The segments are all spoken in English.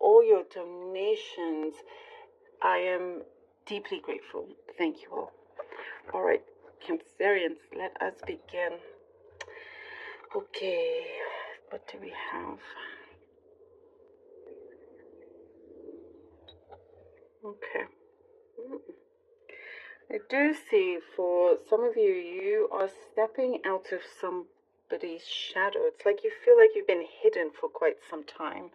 all your donations. I am deeply grateful. Thank you all. All right, Cancerians, let us begin. Okay, what do we have? Okay. I do see for some of you, you are stepping out of somebody's shadow. It's like you feel like you've been hidden for quite some time.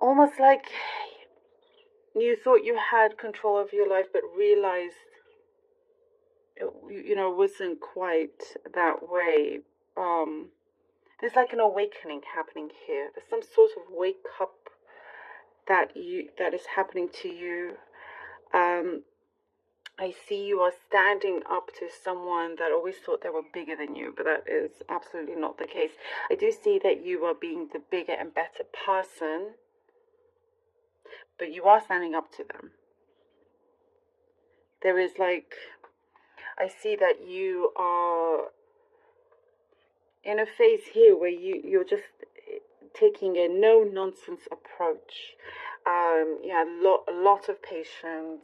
Almost like you thought you had control of your life, but realized it, wasn't quite that way. There's like an awakening happening here. There's some sort of wake up that is happening to you. I see you are standing up to someone that always thought they were bigger than you, but that is absolutely not the case. I do see that you are being the bigger and better person, but you are standing up to them. There is I see that you are in a phase here where you're just taking a no-nonsense approach. A lot of patience.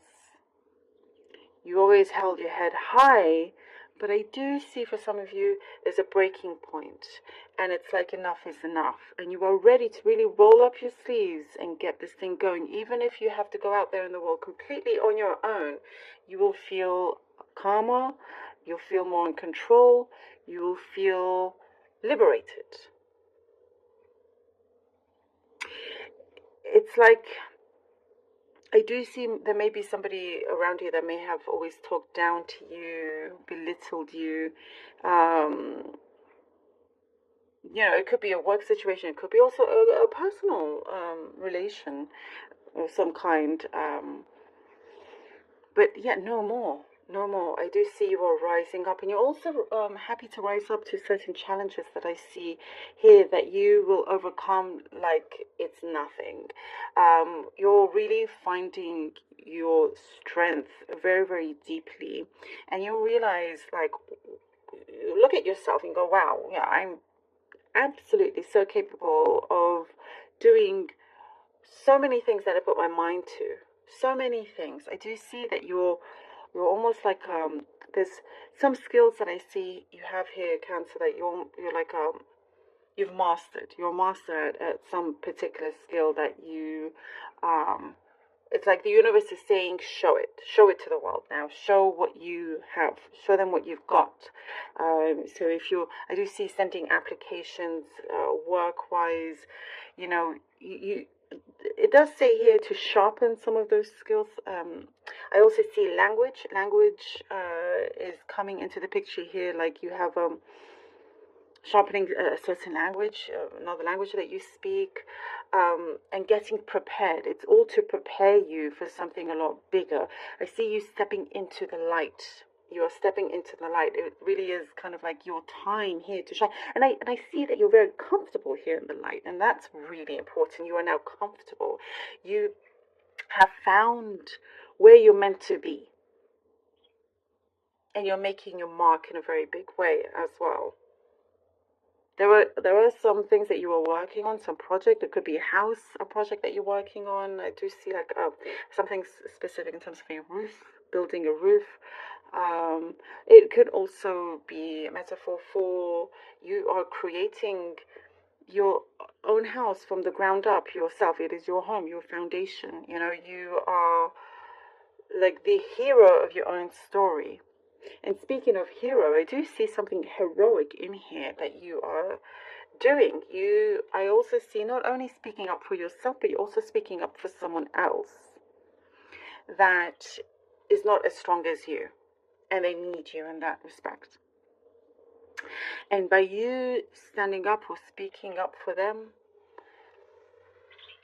You always held your head high, but I do see for some of you there's a breaking point, and it's like enough is enough, and you are ready to really roll up your sleeves and get this thing going. Even if you have to go out there in the world completely on your own, you will feel calmer, you'll feel more in control, you will feel liberated. It's like I do see there may be somebody around you that may have always talked down to you, belittled you. It could be a work situation. It could be also a personal relation of some kind. But yeah, no more. No more. I do see you are rising up, and you're also happy to rise up to certain challenges that I see here that you will overcome like it's nothing. You're really finding your strength very, very deeply, and you realize, you look at yourself and go, wow, yeah, I'm absolutely so capable of doing so many things that I put my mind to. So many things. I do see that you're almost like there's some skills that I see you have here, Cancer, that you're like you've mastered. You're a master at some particular skill that you it's like the universe is saying, show it to the world now. Show what you have. Show them what you've got. So I do see sending applications, work-wise. It does say here to sharpen some of those skills. I also see language. Language is coming into the picture here. Like you have sharpening a certain language, another language that you speak, and getting prepared. It's all to prepare you for something a lot bigger. I see you stepping into the light. You are stepping into the light. It really is kind of like your time here to shine. And I see that you're very comfortable here in the light, and that's really important. You are now comfortable. You have found where you're meant to be, and you're making your mark in a very big way as well. There were some things that you were working on, some project. It could be a project that you're working on. I do see something specific in terms of a roof, building a roof. It could also be a metaphor for you are creating your own house from the ground up yourself. It is your home, your foundation. You are like the hero of your own story. And speaking of hero, I do see something heroic in here that you are doing. I also see not only speaking up for yourself, but you're also speaking up for someone else that is not as strong as you, and they need you in that respect. And by you standing up or speaking up for them,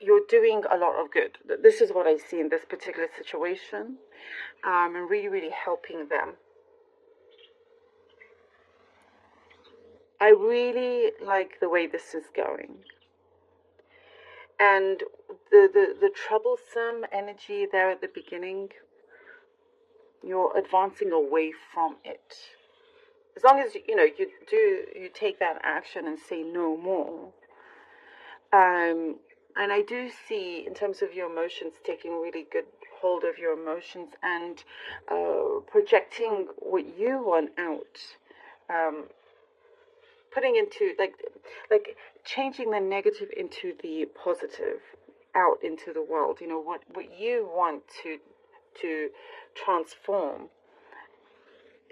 you're doing a lot of good. This is what I see in this particular situation, and really, really helping them. I really like the way this is going. And the troublesome energy there at the beginning, you're advancing away from it. As long as you take that action and say no more. And I do see, in terms of your emotions, taking really good hold of your emotions and projecting what you want out, putting into like changing the negative into the positive out into the world. You know what you want to transform.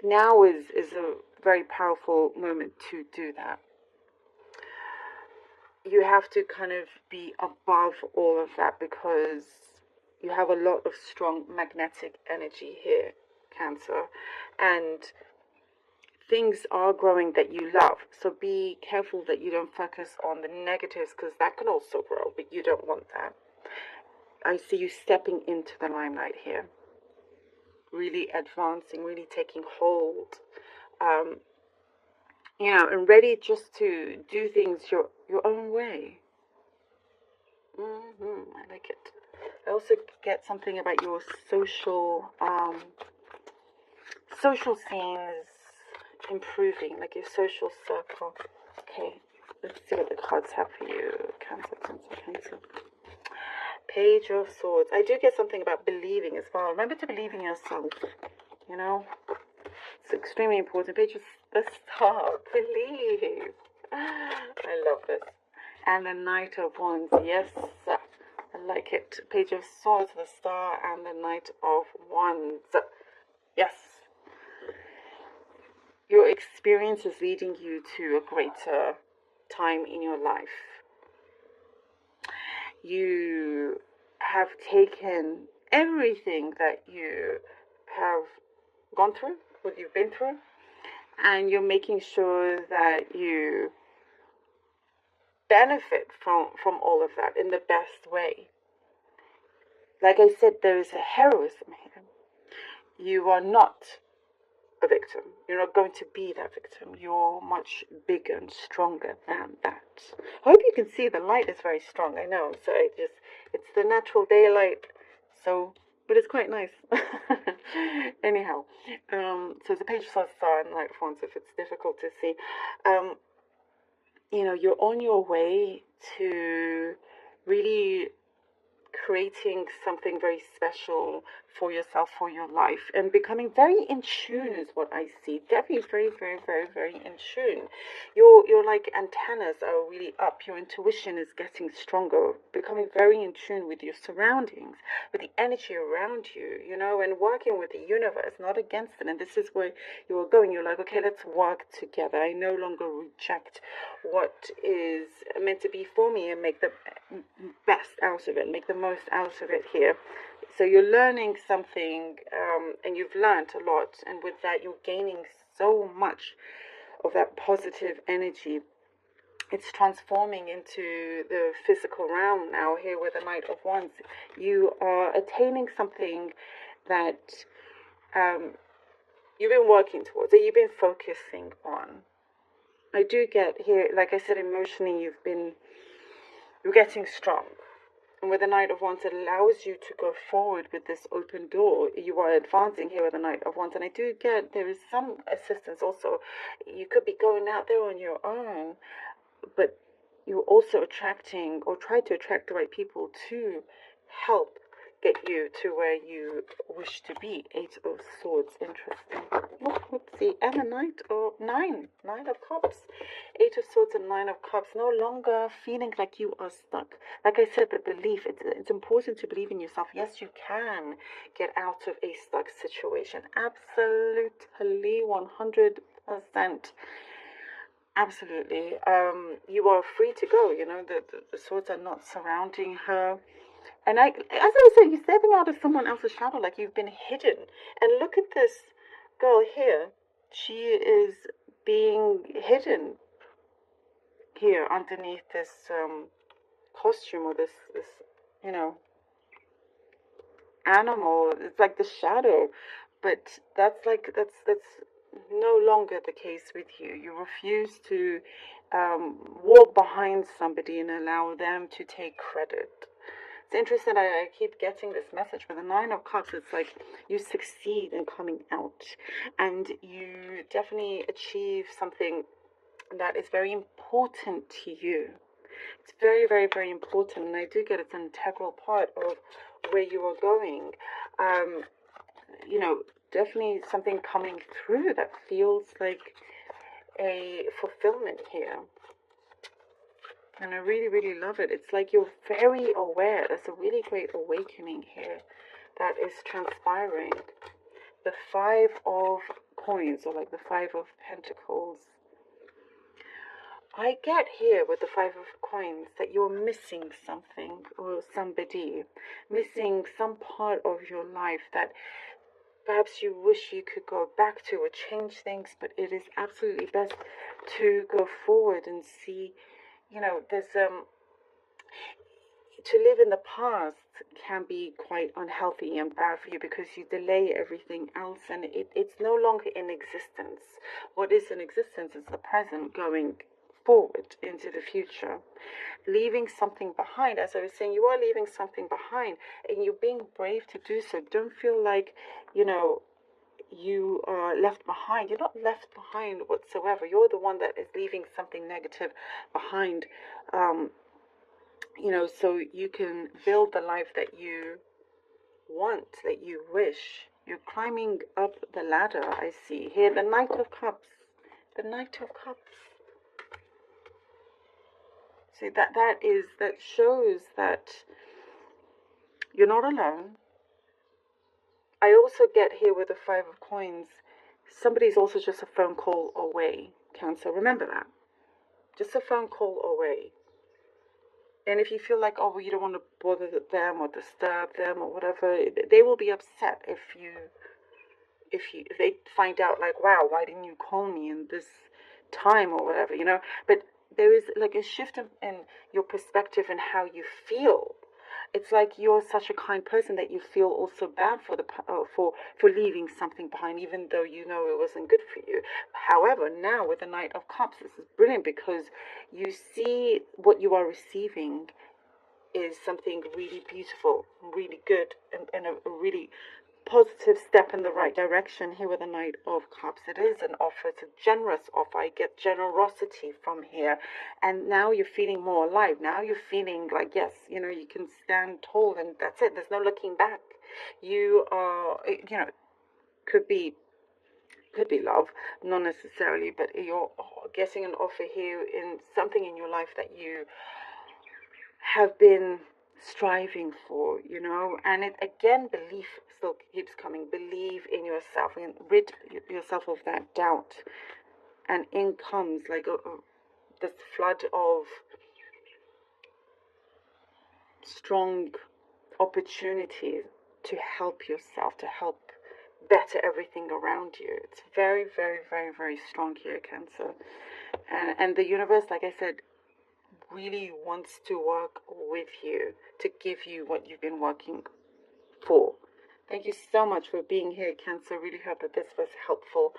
Now is a very powerful moment to do that. You have to kind of be above all of that because you have a lot of strong magnetic energy here, Cancer, and things are growing that you love. So be careful that you don't focus on the negatives because that can also grow, but you don't want that. I see you stepping into the limelight here, really advancing, really taking hold, and ready just to do things your own way. I like it. I also get something about your social scenes improving, like your social circle. Okay, let's see what the cards have for you. Cancer, Cancer, Cancer. Page of Swords. I do get something about believing as well. Remember to believe in yourself. It's extremely important. Page of the Star. Believe. I love this. And the Knight of Wands. Yes, I like it. Page of Swords, the Star, and the Knight of Wands. Yes. Your experience is leading you to a greater time in your life. You have taken everything that you have gone through, what you've been through, and you're making sure that you benefit from all of that in the best way. Like I said, there is a heroism here. You are not a victim. You're not going to be that victim. You're much bigger and stronger than that. I hope you can see the light is very strong. I know. So it's the natural daylight. So, but it's quite nice. Anyhow, so the Page of Swords, Star, and Knight of Wands, if it's difficult to see, you're on your way to really creating something very special for yourself, for your life, and becoming very in tune is what I see. Definitely very, very, very, very in tune. Your like antennas are really up. Your intuition is getting stronger, becoming very in tune with your surroundings, with the energy around you, and working with the universe, not against it. And this is where you're going. You're like, okay, let's work together. I no longer reject what is meant to be for me and make the best out of it, make the most out of it here. So you're learning something, and you've learned a lot, and with that you're gaining so much of that positive energy. It's transforming into the physical realm now here with the Knight of Wands. You are attaining something that you've been working towards, that you've been focusing on. I do get here, like I said, emotionally you're getting strong. And with the Knight of Wands, it allows you to go forward with this open door. You are advancing here with the Knight of Wands. And I do get there is some assistance also. You could be going out there on your own, but you're also attracting or try to attract the right people to help get you to where you wish to be. 8 of Swords, interesting. Oh, whoopsie. And the Nine of Cups. 8 of Swords and 9 of Cups. No longer feeling like you are stuck. Like I said, the belief, it's important to believe in yourself. Yes, you can get out of a stuck situation. Absolutely, 100%. Absolutely. You are free to go. The swords are not surrounding her. And as I said, you're stepping out of someone else's shadow, like you've been hidden. And look at this girl here. She is being hidden here underneath this costume or this animal. It's like the shadow, but that's no longer the case with you. You refuse to walk behind somebody and allow them to take credit. It's interesting. I keep getting this message with the 9 of Cups. It's like you succeed in coming out, and you definitely achieve something that is very important to you. It's very, very, very important, and I do get it's an integral part of where you are going. Definitely something coming through that feels like a fulfillment here. And I really, really love it. It's like you're very aware. There's a really great awakening here that is transpiring. The Five of Coins, or like the Five of Pentacles. I get here with the Five of Coins that you're missing something or somebody, missing some part of your life that perhaps you wish you could go back to or change things, but it is absolutely best to go forward and see, there's to live in the past can be quite unhealthy and bad for you because you delay everything else, and it's no longer in existence. What is in existence is the present going forward into the future. Leaving something behind, as I was saying, you are leaving something behind, and you're being brave to do so. Don't feel like, you are left behind. You're not left behind whatsoever. You're the one that is leaving something negative behind. So you can build the life that you want, that you wish. You're climbing up the ladder, I see. Here, the Knight of Cups. The Knight of Cups. See, that shows that you're not alone. I also get here with the Five of Coins, somebody's also just a phone call away, Cancer. Remember that. Just a phone call away. And if you feel like, you don't want to bother them or disturb them or whatever, they will be upset if they find out, like, wow, why didn't you call me in this time or whatever, But there is like a shift in your perspective and how you feel. It's like you're such a kind person that you feel also bad for leaving something behind, even though you know it wasn't good for you. However, now with the Knight of Cups, this is brilliant because you see what you are receiving is something really beautiful, really good, and a really positive step in the right direction here with the Knight of Cups. It is an offer. It's a generous offer. I get generosity from here. And now you're feeling more alive. Now you're feeling like, yes, you can stand tall, and that's it. There's no looking back. You are, could be love, not necessarily, but you're getting an offer here in something in your life that you have been striving for, and it again, belief still keeps coming. Believe in yourself and rid yourself of that doubt, and in comes like this flood of strong opportunities to help yourself, to help better everything around you. It's very, very, very, very strong here, Cancer, and the universe, like I said, really wants to work with you to give you what you've been working for. Thank you so much for being here, Cancer. Really hope that this was helpful.